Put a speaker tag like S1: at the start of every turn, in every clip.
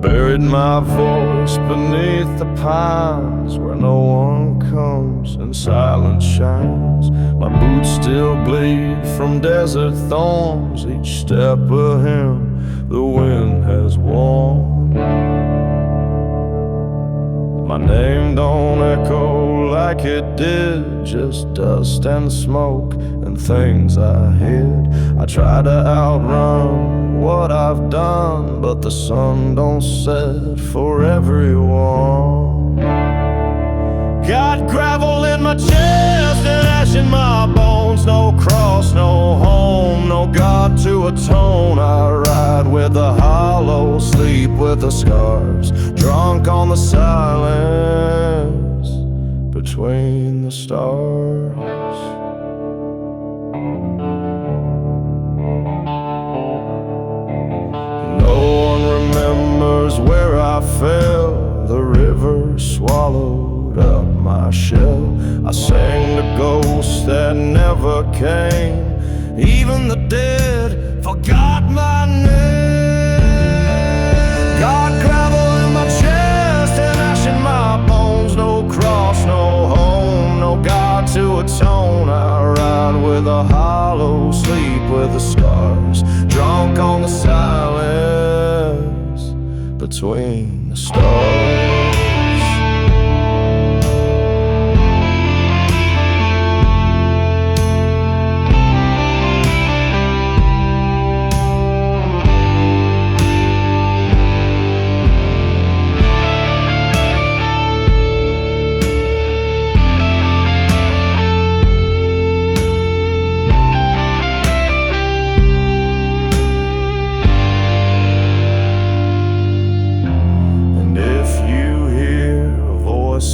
S1: buried my voice beneath the pines where no one comes and silence shines. My boots still bleed from desert thorns. Each step of him the wind has worn. My name don't echo like it did, just dust and smoke and things I hid. I try to outrun what I've done, but the sun don't set for everyone. Got gravel in my chest and ash in my bones. No cross, no home, no God to atone. I ride with the hollow, sleep with the scars, drunk on the silence between the stars. No one remembers where I fell. The river swallowed up my shell. I sang to ghosts that never came. Even the dead forgot my name. Got gravel in my chest and ash in my bones. No cross, no home, no God to atone. I ride with a hollow, sleep with the stars, drunk on the silence between the stars.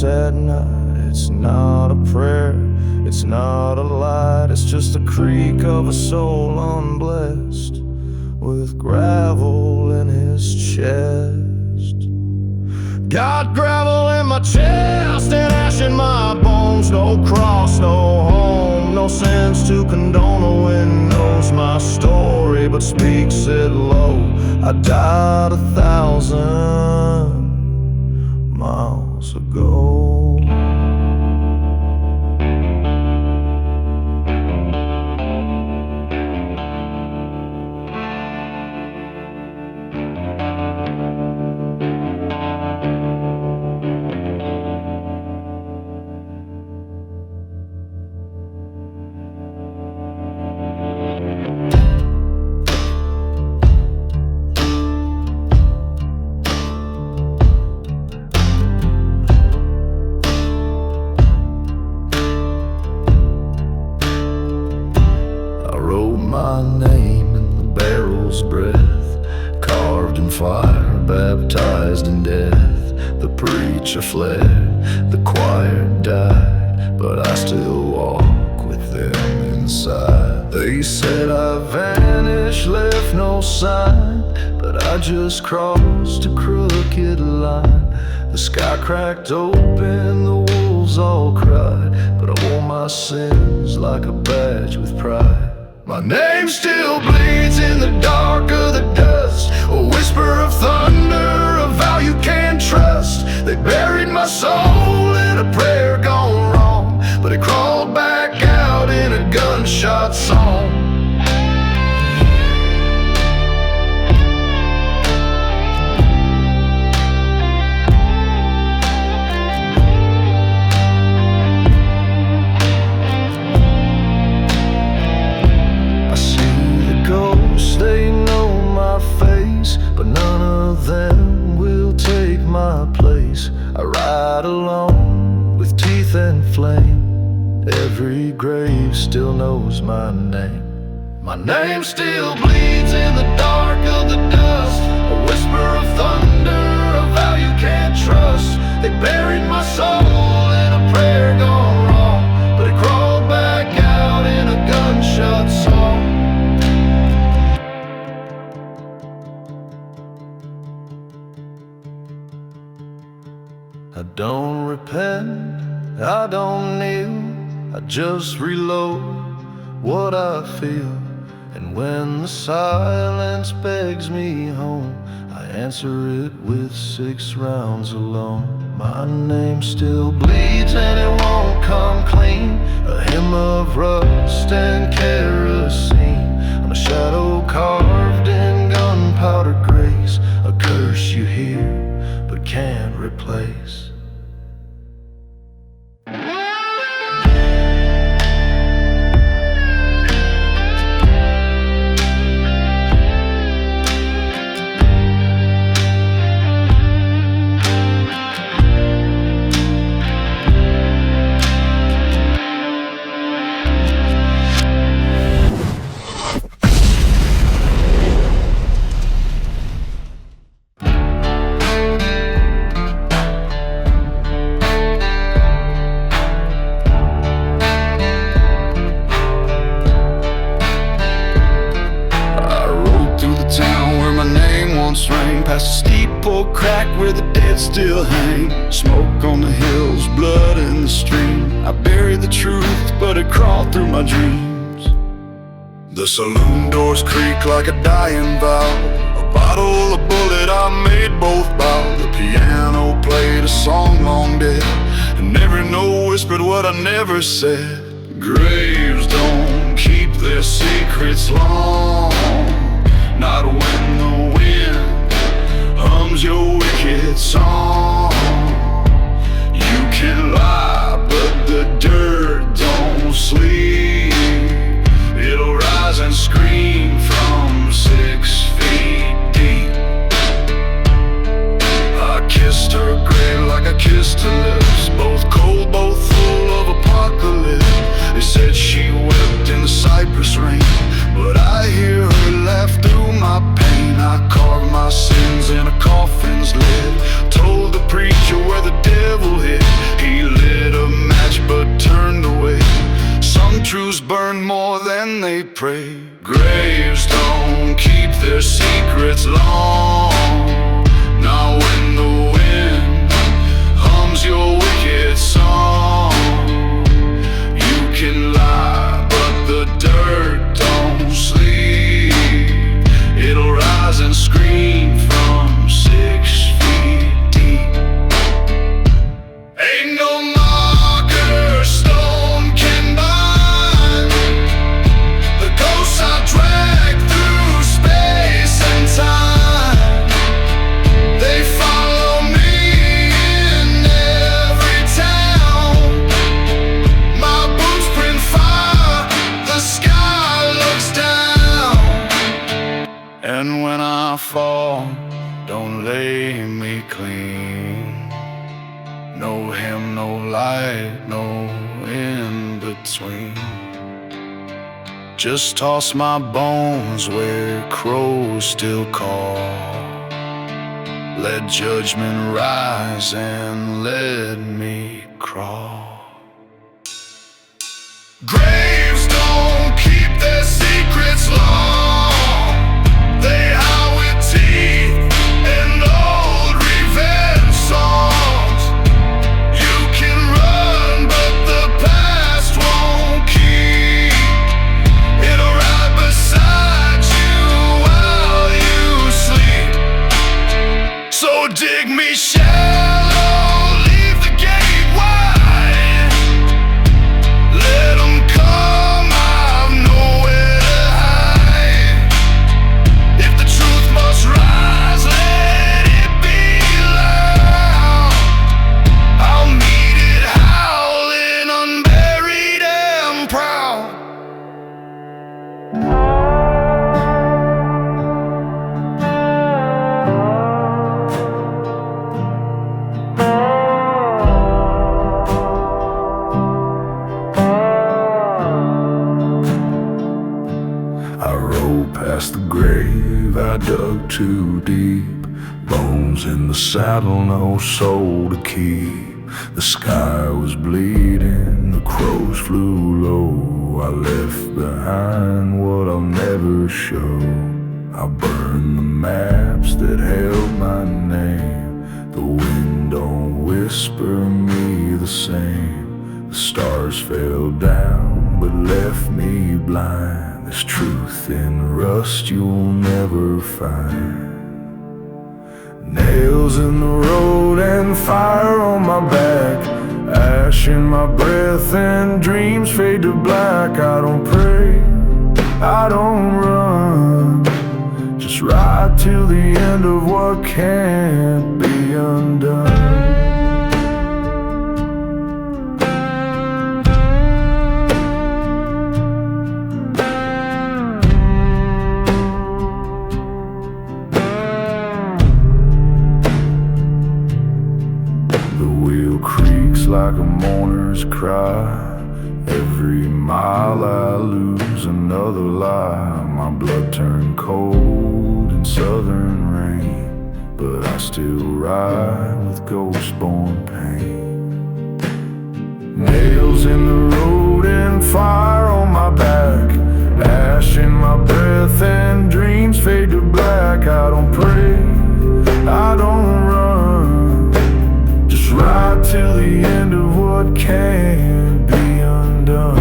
S1: At night, it's not a prayer, it's not a light, it's just the creak of a soul unblessed with gravel in his chest. Got gravel in my chest and ash in my bones. No cross, no home, no sins to condone. The wind knows my story but speaks it low. I died 1,000 miles ago. My name in the barrel's breath, carved in fire, baptized in death. The preacher fled, the choir died, but I still walk with them inside. They said I vanished, left no sign, but I just crossed a crooked line. The sky cracked open, the wolves all cried, but I wore my sins like a badge with pride. My name still bleeds in the dark of the dust, a whisper of thunder, a vow you can't trust. They buried my soul in a prayer gone wrong, but it crawled back out in a gunshot song. They know my face, but none of them will take my place. I ride alone with teeth and flame. Every grave still knows my name. My name still bleeds in the dark of the dust, a whisper of thunder, a vow you can't trust. They buried my soul in a prayer gone wrong, but it crawled back out in a gunshot song. I don't repent, I don't kneel, I just reload what I feel. And when the silence begs me home, I answer it with 6 rounds alone. My name still bleeds and it won't come clean, a hymn of rust and kerosene, on a shadow carved in gunpowder grace, a curse you hear but can't replace. Past a steeple crack where the dead still hang, smoke on the hills, blood in the stream. I buried the truth, but it crawled through my dreams. The saloon doors creak like a dying valve, a bottle, a bullet, I made both bow. The piano played a song long dead, and every note whispered what I never said. Graves don't keep their secrets long, not when the wind hums your wicked song. You can lie, but the dirt don't sleep. It'll rise and scream from 6 feet deep. I kissed her grave like I kissed her lips, both cold, both full of apocalypse. They said she wept in the cypress rain, but I hear her laugh through my pain. I carved my sins in a coffin's lid, told the preacher where the devil hid. He lit a match but turned away. Some truths burn more than they pray. Graves don't keep their secrets long, not when the wind hums your wicked song. You can lie, but the dirt don't sleep. It'll rise and scream from 6 feet deep. Ain't no marker stone can bind the ghosts I drag through space and time. They follow me in every town. My boots print fire, the sky looks down. And when I fall, don't lay me clean. No hymn, no light, no in between. Just toss my bones where crows still call. Let judgment rise and let me crawl. Graves don't keep their secrets long. They hide with teeth and old revenge songs. You can run, but the past won't keep. It'll ride beside you while you sleep. So dig me shallow, leave the gate wide. Let 'em come, I've nowhere to hide. If the truth must rise, let it be loud. I'll meet it howling, unburied and proud. I rode past the grave, I dug too deep. Bones in the saddle, no soul to keep. The sky was bleeding, the crows flew low. I left behind what I'll never show. I burned the maps that held my name. The wind don't whisper me the same. The stars fell down but left me blind. There's truth in rust you'll never find. Nails in the road and fire on my back, ash in my breath and dreams fade to black. I don't pray, I don't run, just ride till the end of what can't be undone. Like a mourner's cry, every mile I lose another lie. My blood turned cold in southern rain, but I still ride with ghost-born pain. Nails in the road and fire on my back, ash in my breath and dreams fade to black. I don't pray, I don't run, just ride till the end of what can't be undone.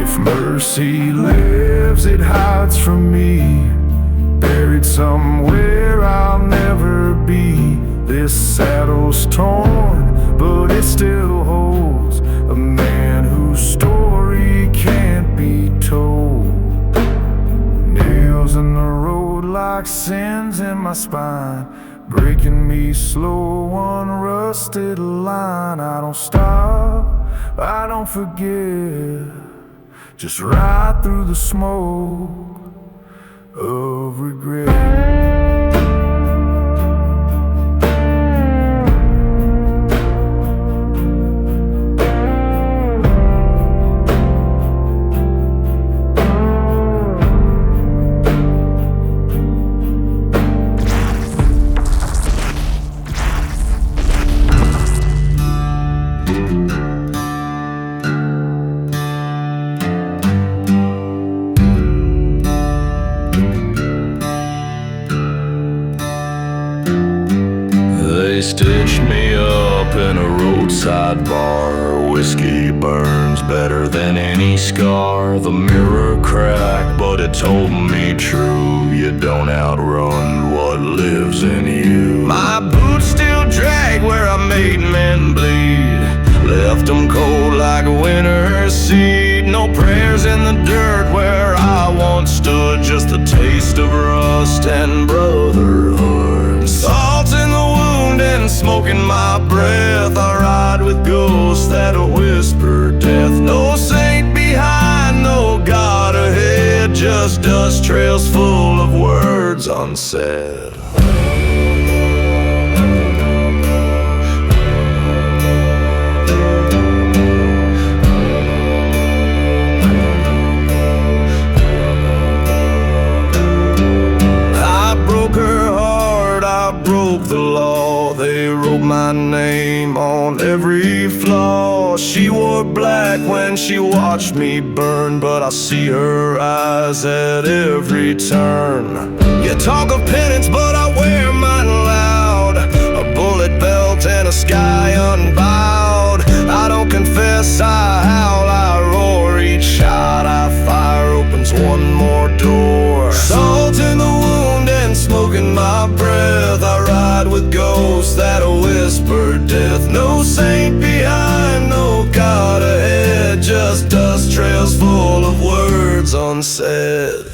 S1: If mercy lives, it hides from me, buried somewhere I'll never be. This saddle's torn, but it still holds a man whose story can't be told. Nails in the road like sins in my spine, breaking me slow, one rusted line. I don't stop, I don't forget, just ride through the smoke of regret. Stitched me up in a roadside bar. Whiskey burns better than any scar. The mirror cracked, but it told me true. You don't outrun what lives in you. My boots still drag where I made men bleed, left them cold like a winter's seed. No prayers in the dirt where I once stood, just the taste of rust and brotherhood. Salt in the wound and smoke in my breath. I ride with ghosts that whisper death. No saint behind, no God ahead, just dust trails full of words unsaid. The law, they wrote my name on every flaw. She wore black when she watched me burn, but I see her eyes at every turn. You talk of penance, but I wear mine loud, a bullet belt and a sky unbowed. I don't confess, I howl, I roar. Each shot I fire opens one more door. Salt in the wound and smoke in my breath. I ride with ghosts that whisper death. No saint behind, no God ahead, just dust trails full of words unsaid.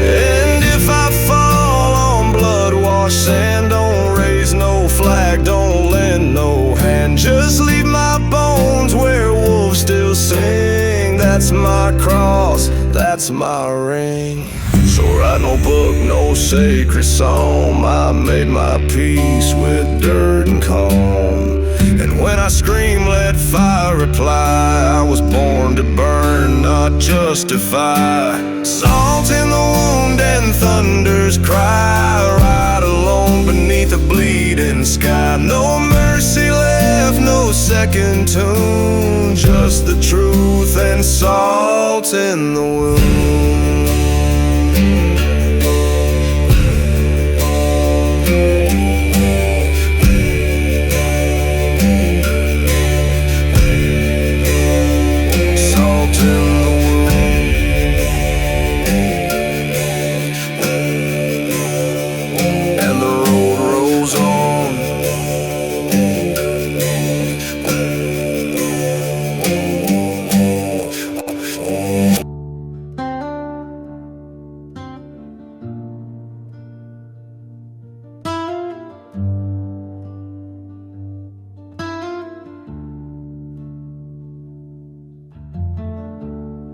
S1: And if I fall on blood-washed sand, don't raise no flag, don't lend no hand, just leave my bones where wolves still sing. That's my cross, that's my ring. So write no book, no sacred psalm. I made my peace with dirt and calm, and When I scream, let fire reply. I was born to burn, not justify. Salt in the wound and thunder's cry. Ride alone beneath a bleeding sky. No mercy left, no second tune. Just the truth and salt in the wound.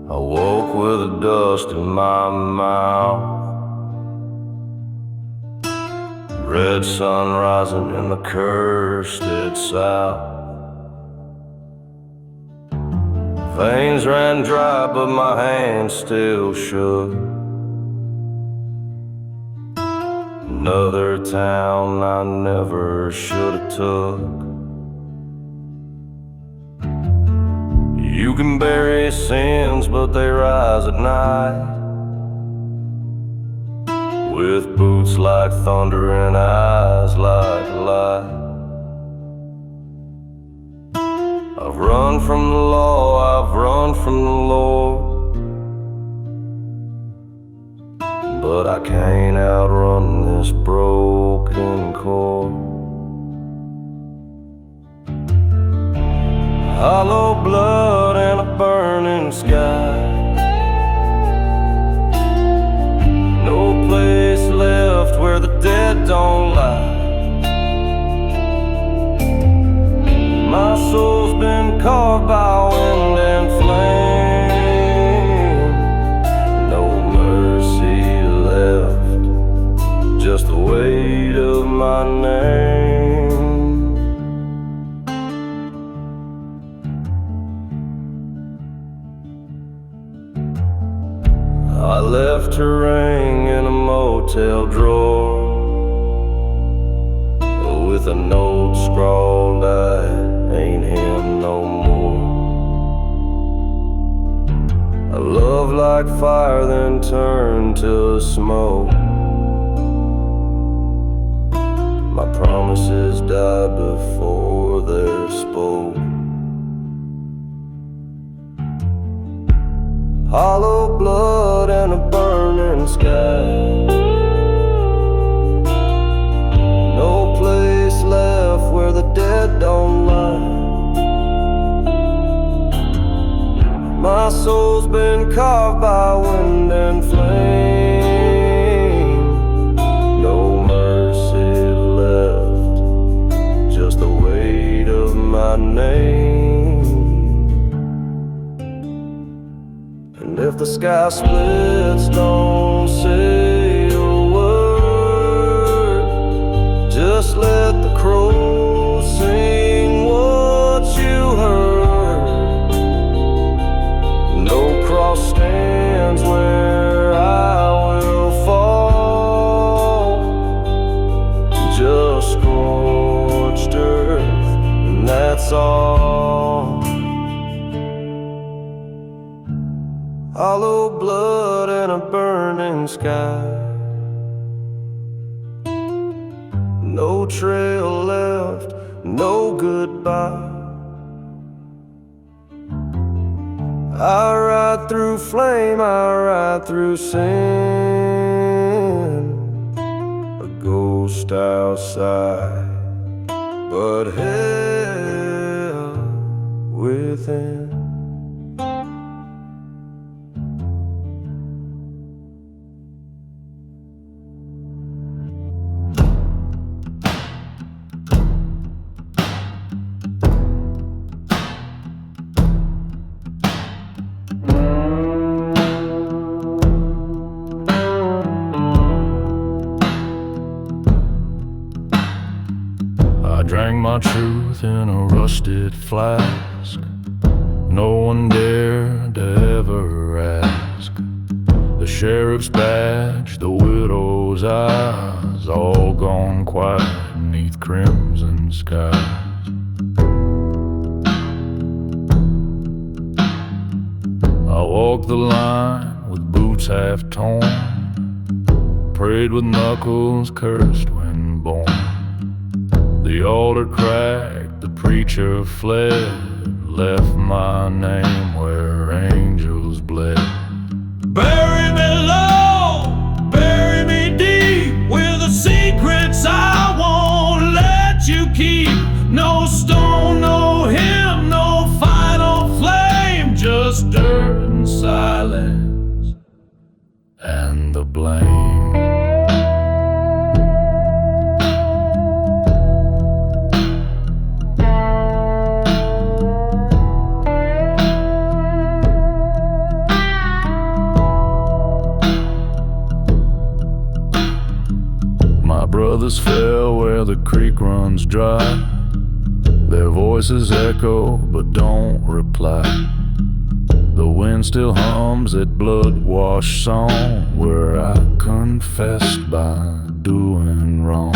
S1: I woke with the dust in my mouth, red sun rising in the cursed south. Veins ran dry but my hands still shook. Another town I never should have took. You can bury sins, but they rise at night, with boots like thunder and eyes like light. I've run from the law, I've run from the Lord, but I can't outrun this broken cord. Hollow blood and a burning sky. No place left where the dead don't lie. My soul's been carved by wind and flame. No mercy left, just the weight of my name. I left her ring in a motel drawer, with a note scrawled, I ain't him no more. A love like fire then turned to smoke. My promises died before they're spoke. Hollow blood and a burning sky. No place left where the dead don't lie. My soul's been carved by wind and flame. No mercy left, just the weight of my name. And if the sky splits, don't say a word. Just let the crows sing what you heard. No cross stands where I will fall. Just scorched earth, and that's all. Hollow blood and a burning sky. No trail left, no goodbye. I ride through flame, I ride through sin. A ghost outside, but hell within. drank my truth in a rusted flask. No one dared to ever ask. The sheriff's badge, the widow's eyes, all gone quiet beneath crimson skies. I walked the line with boots half torn, prayed with knuckles cursed when born. The altar cracked, the preacher fled, left my name where angels bled.
S2: Bury me low, bury me deep, with the secrets I won't let you keep. No stone, no hymn, no final flame, just dirt and silence
S1: and the blame. My brothers fell where the creek runs dry. Their voices echo but don't reply. The wind still hums that blood-washed song where I confessed by doing wrong.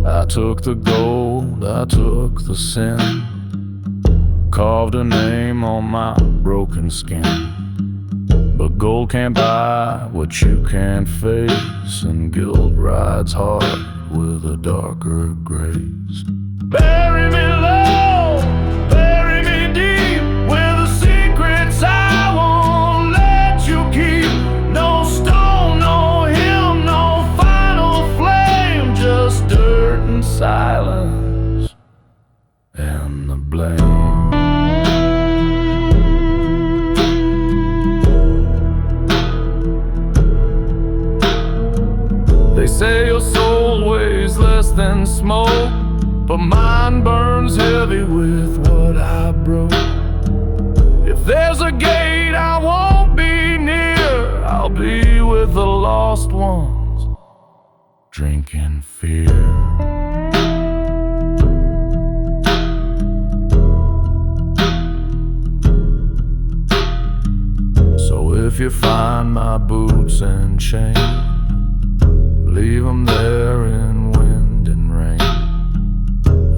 S1: I took the gold, I took the sin, carved a name on my broken skin. But gold can't buy what you can't face, and guilt rides hard with a darker grace. Bury me low, bury me deep, with the secrets I won't let you keep. No stone, no hymn, no final flame, just dirt and silence and the blame. They say your soul weighs less than smoke, but mine burns heavy with what I broke. If there's a gate I won't be near, I'll be with the lost ones, drinking fear. So if you find my boots and chain, leave them there in wind and rain.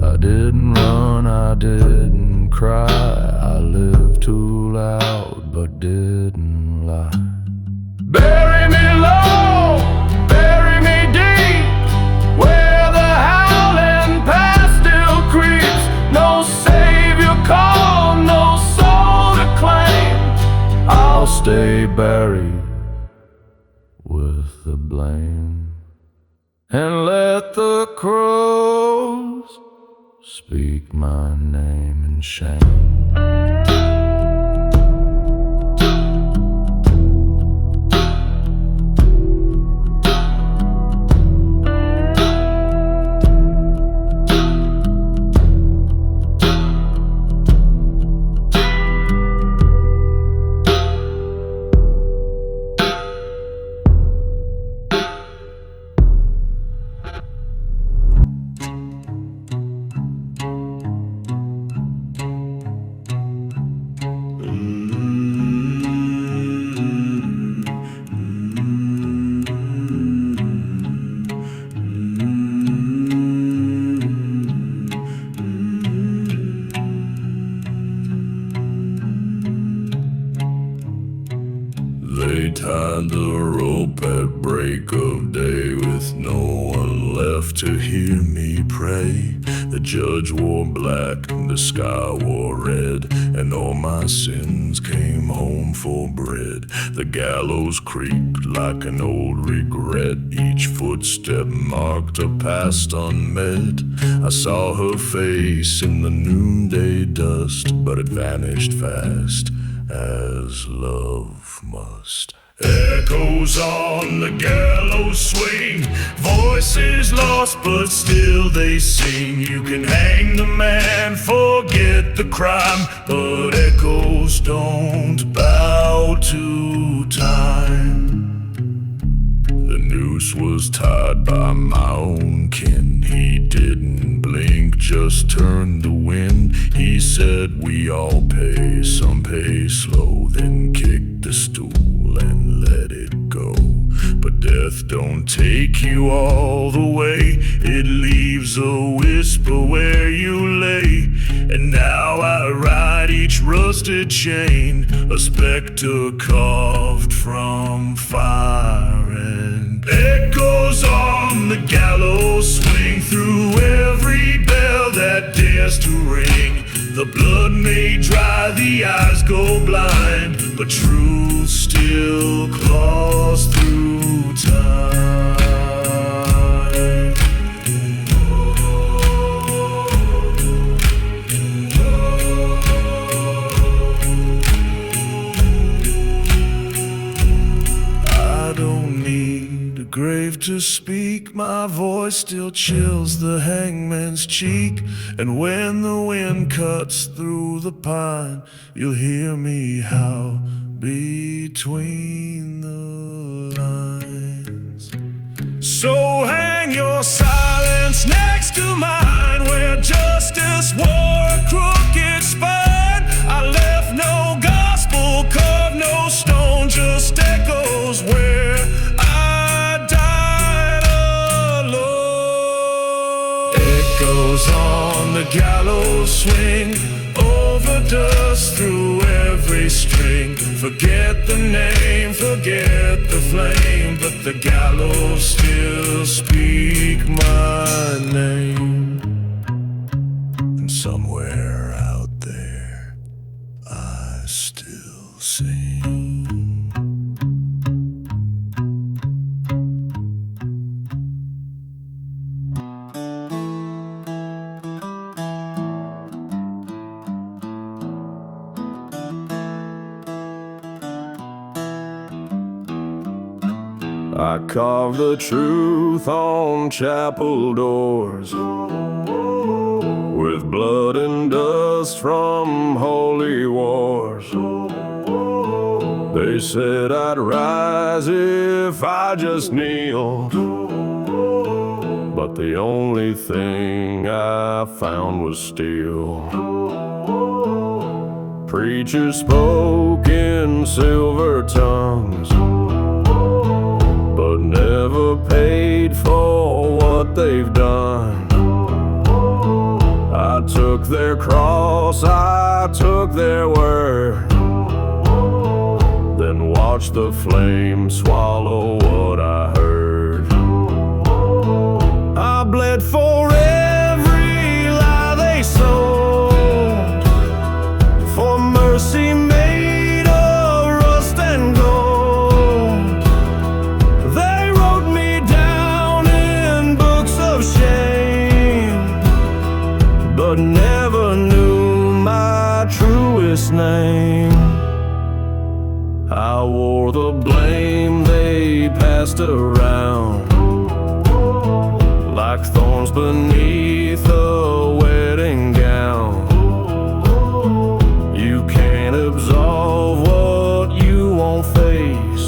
S1: I didn't run, I didn't cry, I lived too loud but didn't lie. Bury me low, bury me deep, where the howling past still creeps. No savior call, no soul to claim, I'll stay buried with the blame. And let the crows speak my name in shame. They tied the rope at break of day, with no one left to hear me pray. The judge wore black, the sky wore red, and all my sins came home for bread. The gallows creaked like an old regret, each footstep marked a past unmet. I saw her face in the noonday dust, but it vanished fast, as love must. Echoes on the gallows swing, voices lost but still they sing. You can hang the man, forget the crime, but echoes don't bow to time. The new noose was tied by my own kin. He didn't blink, just turned the wind. He said we all pay, some pay slow, then kick the stool and let it go. But death don't take you all the way, it leaves a whisper where you lay. And now I ride each rusted chain, a spectre carved from fire. And echoes on the gallows swing through every bell that dares to ring. The blood may dry, the eyes go blind, but truth still claws through time. I don't need a grave to speak, my voice still chills the hangman's cheek. And when the wind cuts through the pine, you'll hear me howl between the lines. So hang your silence next to mine, where justice wore a crooked spine. I left no gospel, carved no stone, just echoes where I died alone. Echoes on the gallows swing, over dust through every string. Forget the name, forget the flame, but the gallows still speak my name. And somewhere out there I still sing. I carve the truth on chapel doors, with blood and dust from holy wars. They said I'd rise if I just kneeled, but the only thing I found was steel. Preachers spoke in silver tongues, but never paid for what they've done. I took their cross, I took their word, then watched the flame swallow what I heard. I bled for every lie they sold, for mercy made of rust and gold. They wrote me down in books of shame, but never knew my truest name. I wore the blame they passed around, like thorns beneath a wedding gown. You can't absolve what you won't face.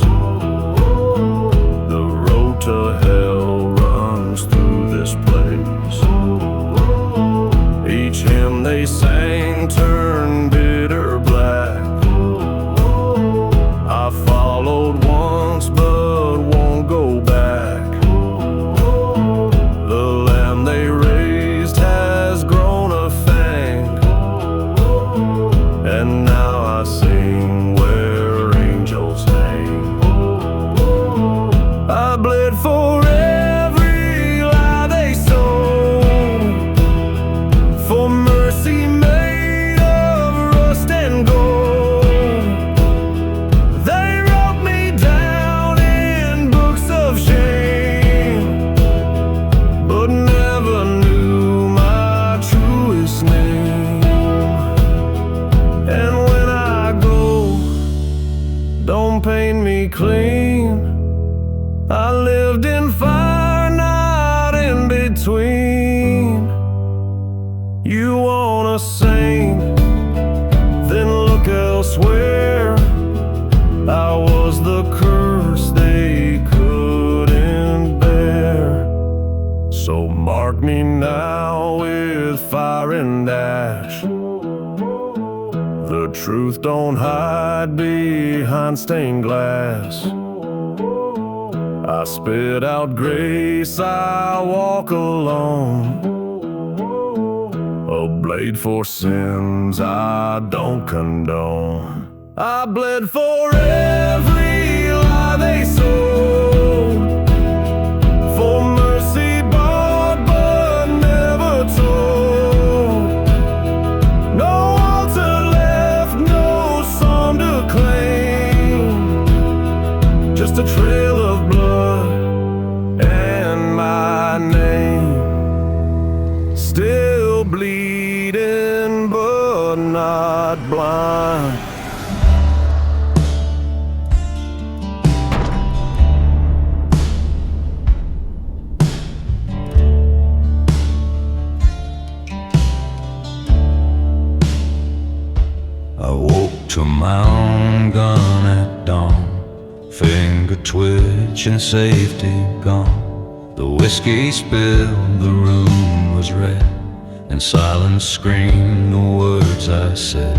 S1: The road to hell runs through this place. Each hymn they sang turned bitter black. I followed once but won't go back. The lamb they raised has grown a fang, and now I sing where angels hang. I bled for every lie they sold, for mercy made of rust and gold. They wrote me down Mark me now with fire and ash. The truth don't hide behind stained glass. I spit out grace, I walk alone. A blade for sins I don't condone. I bled for every lie they sold, for mercy bought but never told. No altar left, no psalm to claim, just a trail of blood and my name. Still bleeding but not blind.
S3: I woke to my own gun at dawn, finger twitch and safety gone. The whiskey spilled, the room was red, and silence screamed the words I said.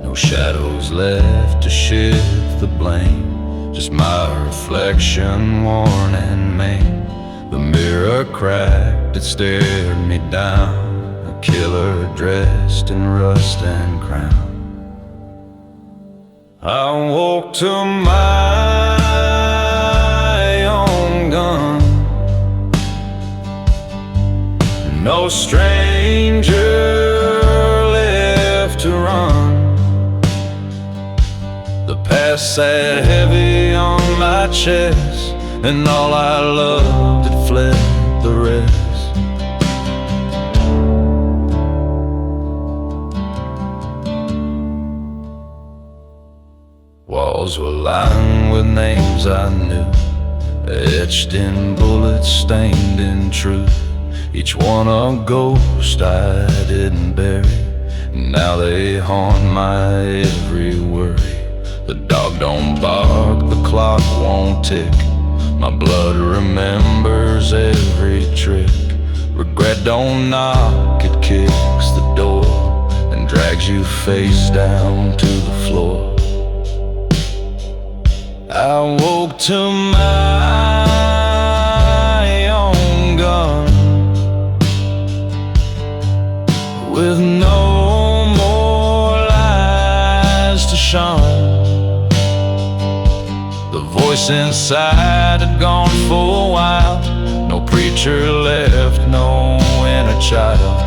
S3: No shadows left to shift the blame, just my reflection worn and maimed. The mirror cracked, it stared me down, a killer dressed in rust and crown. I woke to my own gun, no stranger left to run. The past sat heavy on my chest, and all I loved had fled the rest. Walls were lined with names I knew, etched in bullets, stained in truth. Each one a ghost I didn't bury, now they haunt my every worry. The dog don't bark, the clock won't tick, my blood remembers every trick. Regret don't knock, it kicks the door and drags you face down to the floor. I woke to my own gun, with no more lies to shun. The voice inside had gone for a while, no preacher left, no inner child.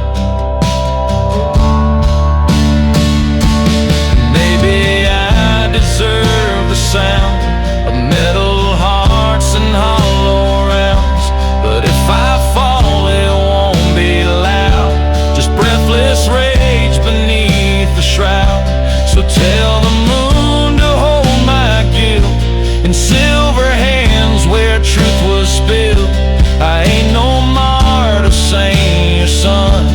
S3: Maybe I deserve the sound of metal hearts and hollow rounds, but if I fall it won't be loud, just breathless rage beneath the shroud. So tell the moon to hold my guilt in silver hands where truth was spilled. I ain't no martyr, saint or son,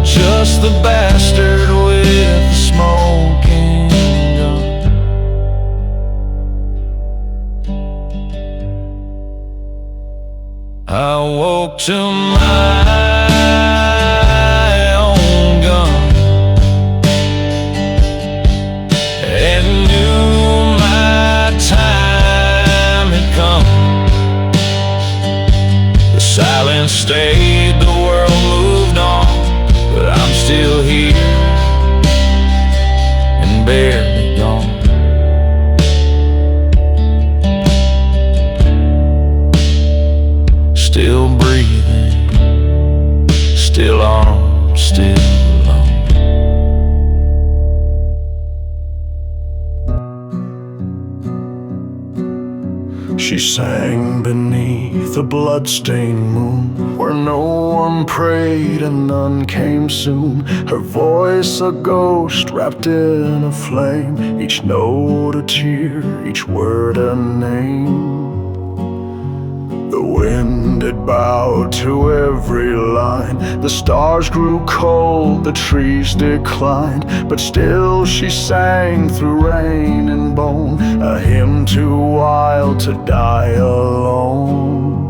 S3: just the bastard with the smoking gun. I woke to my own gun and knew my time had come. The silence stayed, the world moved on, but I'm still here and barely gone. Still breathing, still on, still alone.
S1: She sang beneath a blood-stained moon, where no one prayed and none came soon. Her voice a ghost wrapped in a flame, each note a tear, each word a name. The wind had bowed to every line, the stars grew cold, the trees declined, but still she sang through rain and bone, a hymn too wild to die alone.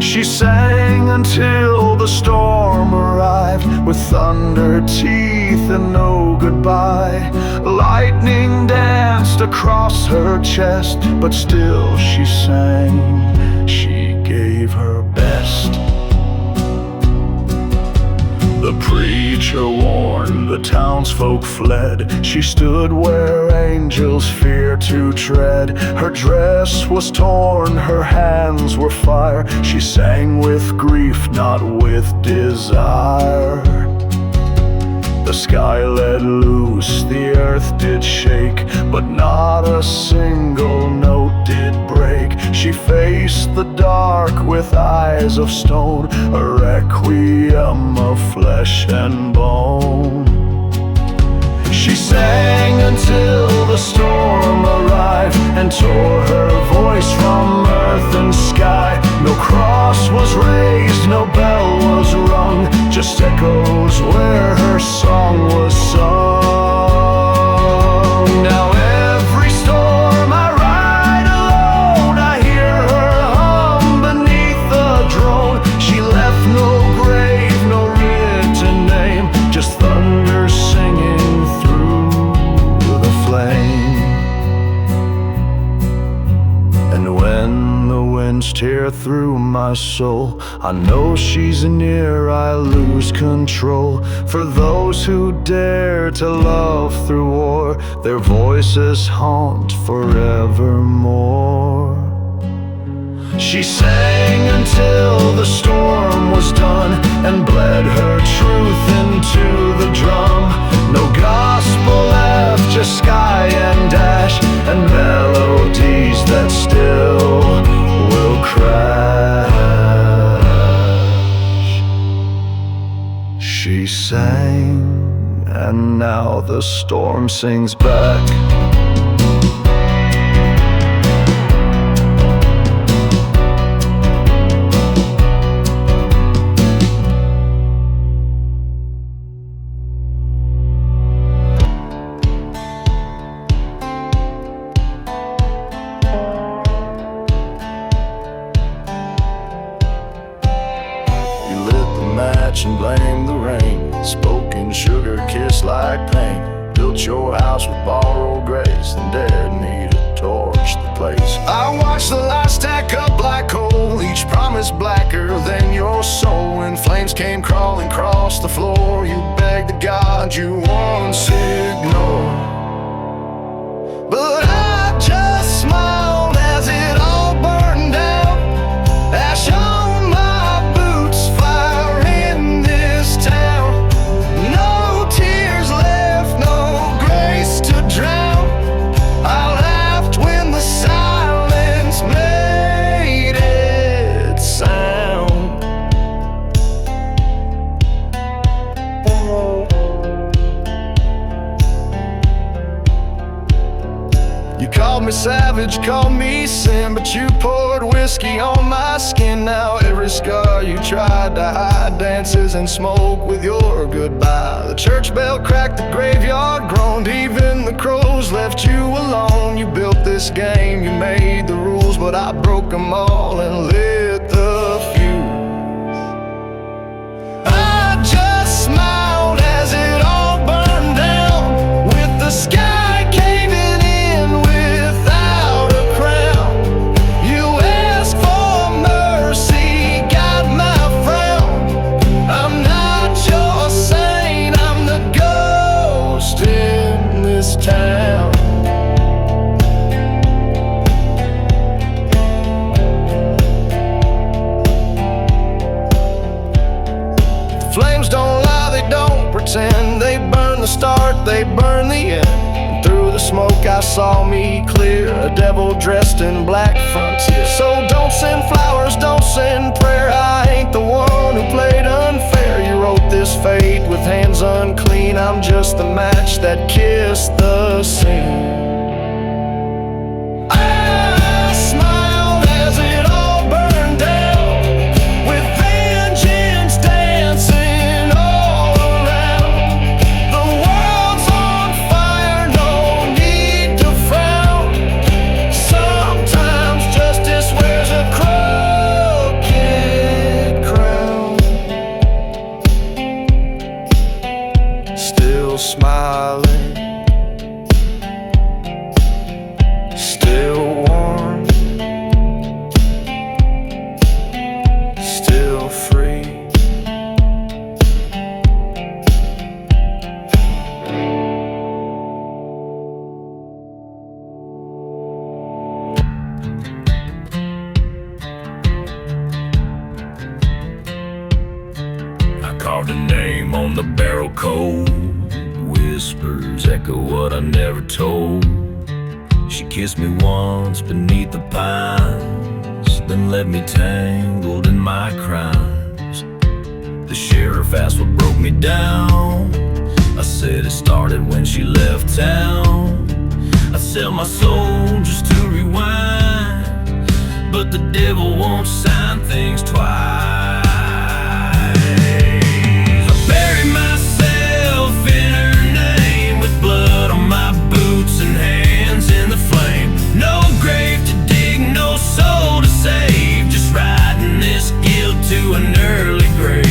S1: She sang until the storm arrived, with thunder, teeth, and no goodbye. Lightning danced across her chest, but still she sang. She gave her best. The preacher warned, the townsfolk fled. She stood where angels fear to tread. Her dress was torn, her hands were fire. She sang with grief, not with desire. The sky let loose, the earth did shake, but not a single note did break. She faced the dark with eyes of stone, a requiem of flesh and bone. She sang until the storm arrived, and tore her voice from earth and sky. No cross was raised, no bell was rung, just echoes where her song was sung. Now every storm I ride alone, I hear her hum beneath the drone. She left no grave, no written name, just thunder singing through the flame. And when the winds tear through my soul, I know she's near, I lose control. For those who dare to love through war, their voices haunt forevermore. She sang until the storm was done, and bled her truth into the drum. No gospel left, just sky and ash, and melodies that still will crash. She sang, and now the storm sings back. And blame the rain, spoken sugar kiss like pain. Built your house with borrowed grace, and dared me to torch the place. I watched the lights stack up like coal, each promise blacker than your soul. When flames came crawling across the floor, you begged the God you once ignored. But I just smiled as it all burned down. Ash on my boots, fire in this town. No tears left, no grace to drown. I laughed when the silence made it sound. You called me savage, called me sin, but you poured whiskey on my skin. Now every scar you tried to hide dances and smoke with your goodbye. The church bell cracked, the graveyard groaned, even the crows left you alone. You built this game, you made the rules, but I broke them all and lit the fuse. I just smiled as it all burned down, with the sky they burn the start, they burn the end. And through the smoke I saw me clear, a devil dressed in black frontier. So don't send flowers, don't send prayer, I ain't the one who played unfair. You wrote this fate with hands unclean, I'm just the match that kissed the scene.
S3: Yeah.
S1: carved a name on the barrel cold. Whispers echo what I never told. She kissed me once beneath the pines, then left me tangled in my crimes. The sheriff asked what broke me down. I said it started when she left town. I sell my soul just to rewind, but the devil won't sign things twice. I bury myself in her name, with blood on my boots and hands in the flame. No grave to dig, no soul to save, just riding this guilt to an early grave.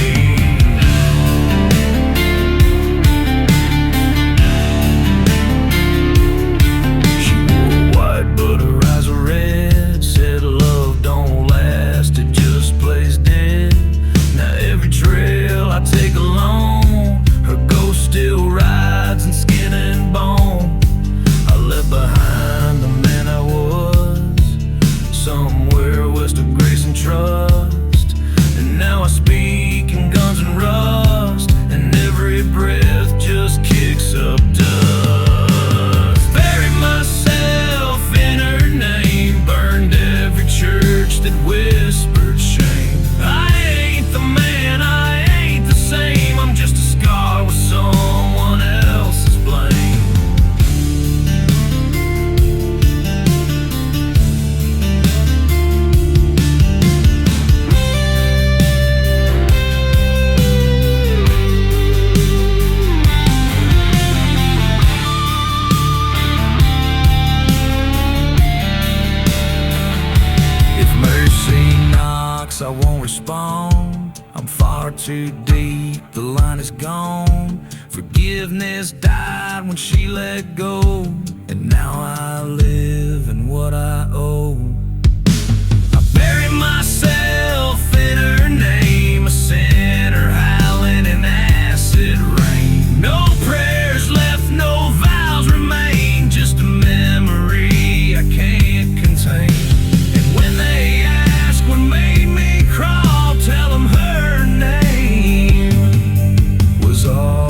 S1: I won't respond. I'm far too deep, the line is gone. Forgiveness died when she let go, and now I live in what I owe. I bury myself in her name, a sinner howling in acid rain. No prayers left, no vows remain, just a memory I can't contain. And when they ask what made me crawl, tell them her name was all.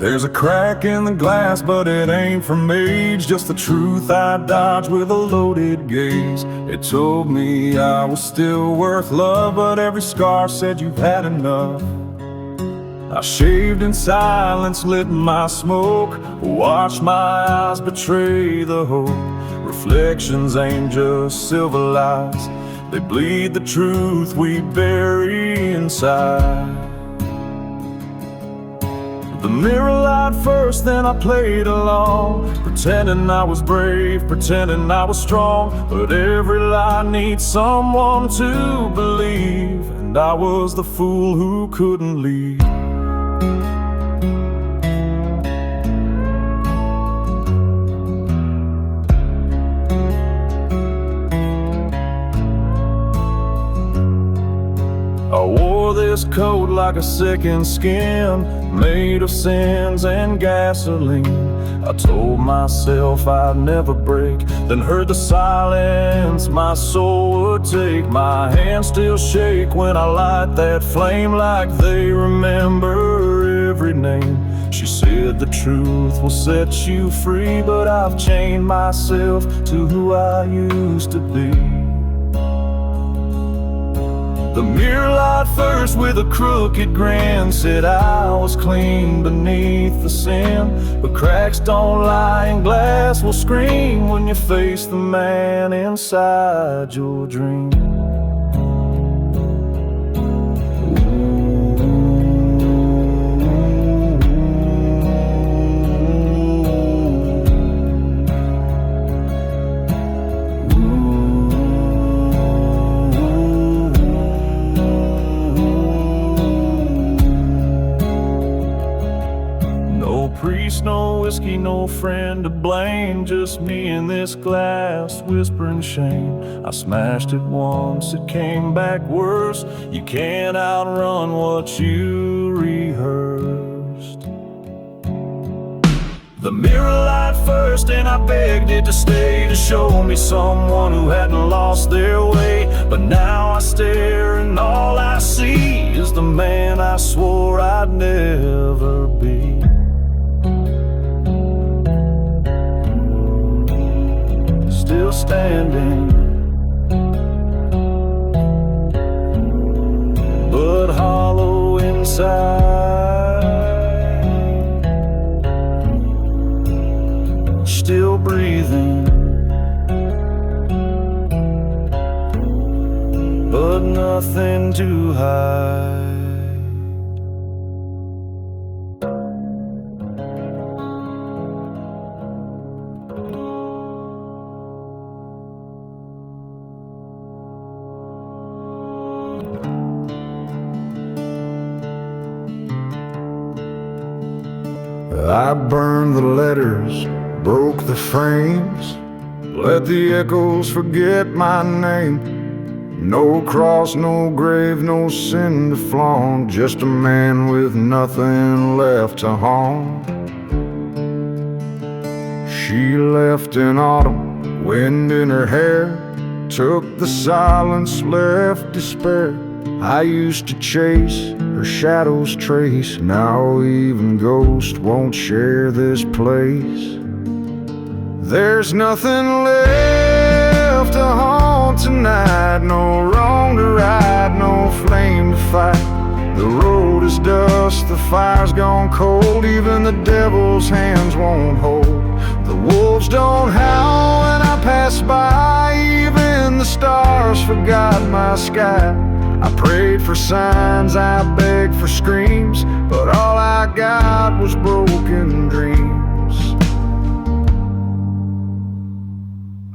S4: There's a crack in the glass, but it ain't from age. Just the truth I dodged with a loaded gaze. It told me I was still worth love, but every scar said you've had enough. I shaved in silence, lit my smoke, watched my eyes betray the hope. Reflections ain't just silver lies, they bleed the truth we bury inside. The mirror lied first, then I played along, pretending I was brave, pretending I was strong. But every lie needs someone to believe, and I was the fool who couldn't leave. I wore this coat like a second skin, made of sins and gasoline. I told myself I'd never break, then heard the silence my soul would take. My hands still shake when I light that flame, like they remember every name. She said the truth will set you free, but I've chained myself to who I used to be. The mirror lied first with a crooked grin, said I was clean beneath the sin. But cracks don't lie and glass will scream when you face the man inside your dream. whiskey, no friend to blame, just me and this glass whispering shame. I smashed it once, it came back worse. You can't outrun what you rehearsed. The mirror light first and I begged it to stay, to show me someone who hadn't lost their way. But now I stare and all I see is the man I swore I'd never be. Still standing, but hollow inside. Still breathing, but nothing to hide. I burned the letters, broke the frames, let the echoes forget my name. No cross, no grave, no sin to flaunt, just a man with nothing left to haunt. She left in autumn, wind in her hair, took the silence, left despair. I used to chase her shadow's trace, now even ghosts won't share this place. There's nothing left to haunt tonight, no wrong to right, no flame to fight. The road is dust, the fire's gone cold, even the devil's hands won't hold. The wolves don't howl when I pass by, even the stars forgot my sky. I prayed for signs, I begged for screams, but all I got was broken dreams.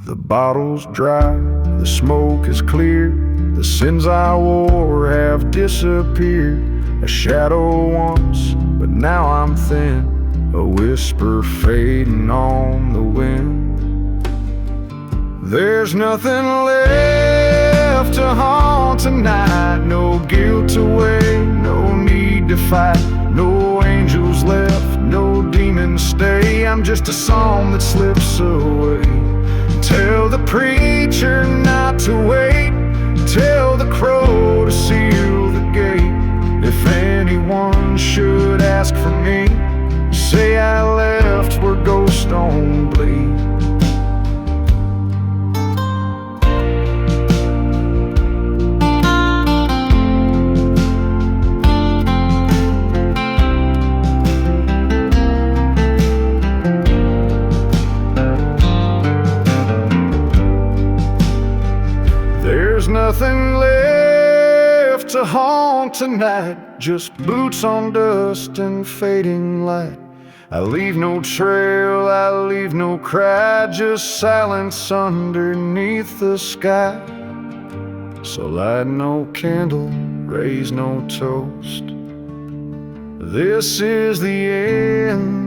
S4: The bottle's dry, the smoke is clear, the sins I wore have disappeared. A shadow once, but now I'm thin, a whisper fading on the wind. There's nothing left to haunt tonight, no guilt to weigh, no need to fight, no angels left, no demons stay. I'm just a song that slips away. Tell the preacher not to wait, tell the crow to seal the gate. If anyone should ask for me, say I left where ghosts don't bleed. There's nothing left to haunt tonight, just boots on dust and fading light. I leave no trail, I leave no cry, just silence underneath the sky. So light no candle, raise no toast. This is the end.